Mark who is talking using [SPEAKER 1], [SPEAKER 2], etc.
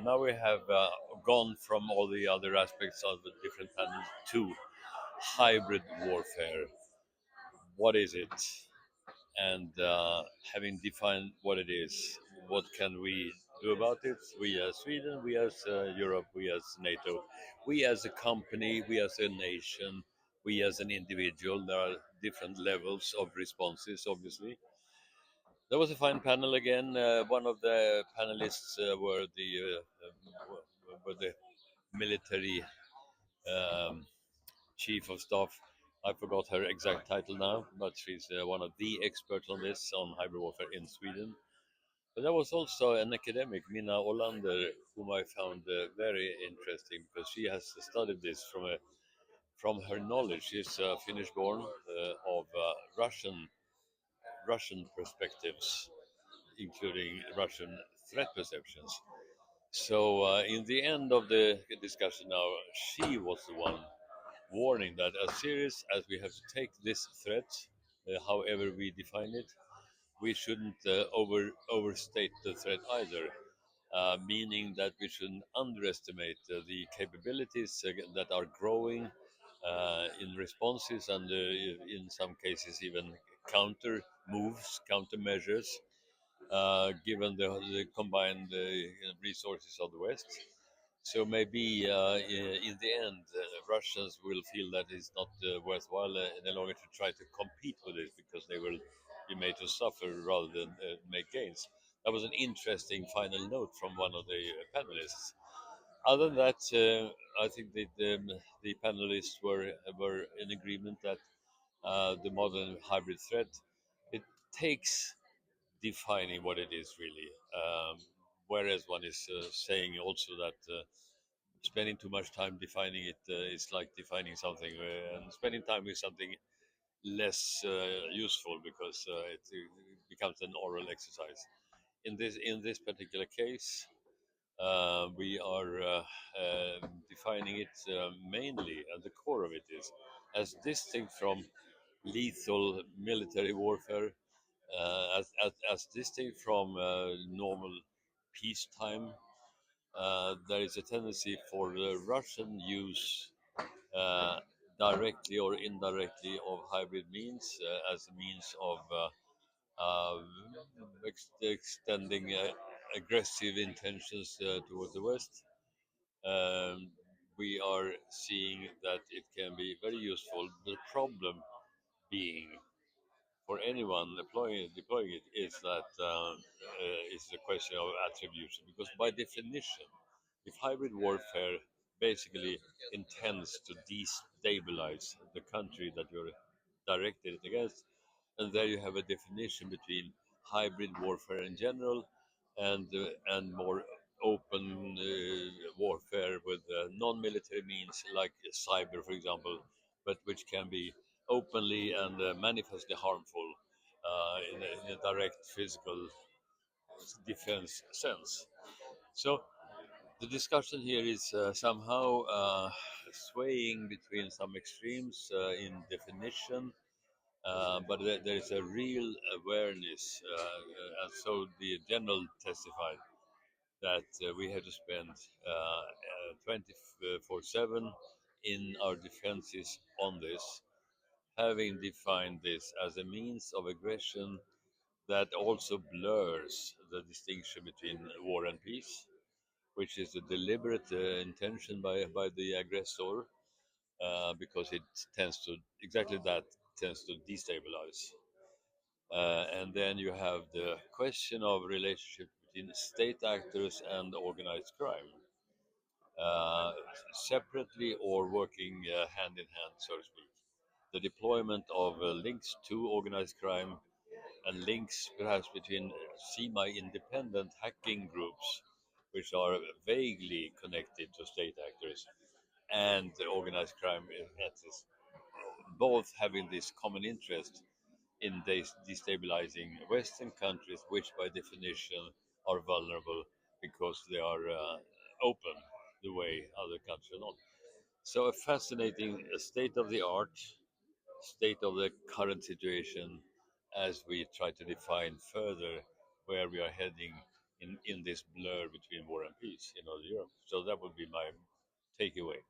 [SPEAKER 1] now we have gone from all the other aspects of the different panels to hybrid warfare. What is it? And having defined what it is, what can we do about it? We as Sweden, we as Europe, we as NATO, we as a company, we as a nation, we as an individual. There are different levels of responses, obviously. There was a fine panel again. One of the panelists were the military um, chief of staff. I forgot her exact title now, but she's one of the experts on this, on hybrid warfare in Sweden. But there was also an academic, Minna Ålander, whom I found very interesting because she has studied this from her knowledge. She's Finnish born of Russian perspectives, including Russian threat perceptions. So, in the end of the discussion now, she was the one warning that as serious as we have to take this threat, however we define it, we shouldn't overstate the threat either. Meaning that we shouldn't underestimate the capabilities that are growing in responses and in some cases even counter moves, countermeasures, given the combined resources of the West. So maybe in the end, Russians will feel that it's not worthwhile any longer to try to compete with it because they will be made to suffer rather than make gains. That was an interesting final note from one of the panelists. Other than that, I think the panelists were in agreement that the modern hybrid threat it takes defining what it is really. Whereas one is saying also that spending too much time defining it is like defining something, and spending time with something less useful because it becomes an oral exercise. In this particular case, we are defining it mainly, and the core of it is as distinct from lethal military warfare, as distinct from normal peacetime. There is a tendency for the Russian use uh, directly or indirectly of hybrid means as a means of uh, extending aggressive intentions towards the West. Um, we are seeing that it can be very useful. The problem being for anyone deploying it is that it's a question of attribution because by definition, if hybrid warfare basically intends to destabilize the country that you're directed it against, and there you have a definition between hybrid warfare in general and more open warfare with non-military means like cyber, for example, but which can be openly and manifestly harmful in a direct physical defense sense. So the discussion here is somehow swaying between some extremes in definition, but there is a real awareness, and so the general testified that we have to spend 24/7 in our defenses on this, having defined this as a means of aggression that also blurs the distinction between war and peace, which is a deliberate intention by the aggressor, because it tends to exactly that tends to destabilize. And then you have the question of relationship between state actors and organized crime, uh, separately or working hand in hand, so to speak. The deployment of links to organized crime and links perhaps between semi-independent hacking groups, which are vaguely connected to state actors and the organized crime entities, both having this common interest in destabilizing Western countries, which by definition are vulnerable because they are open the way other countries are not. So, a fascinating state of the art, state of the current situation as we try to define further where we are heading in this blur between war and peace in Northern Europe. So that would be my takeaway.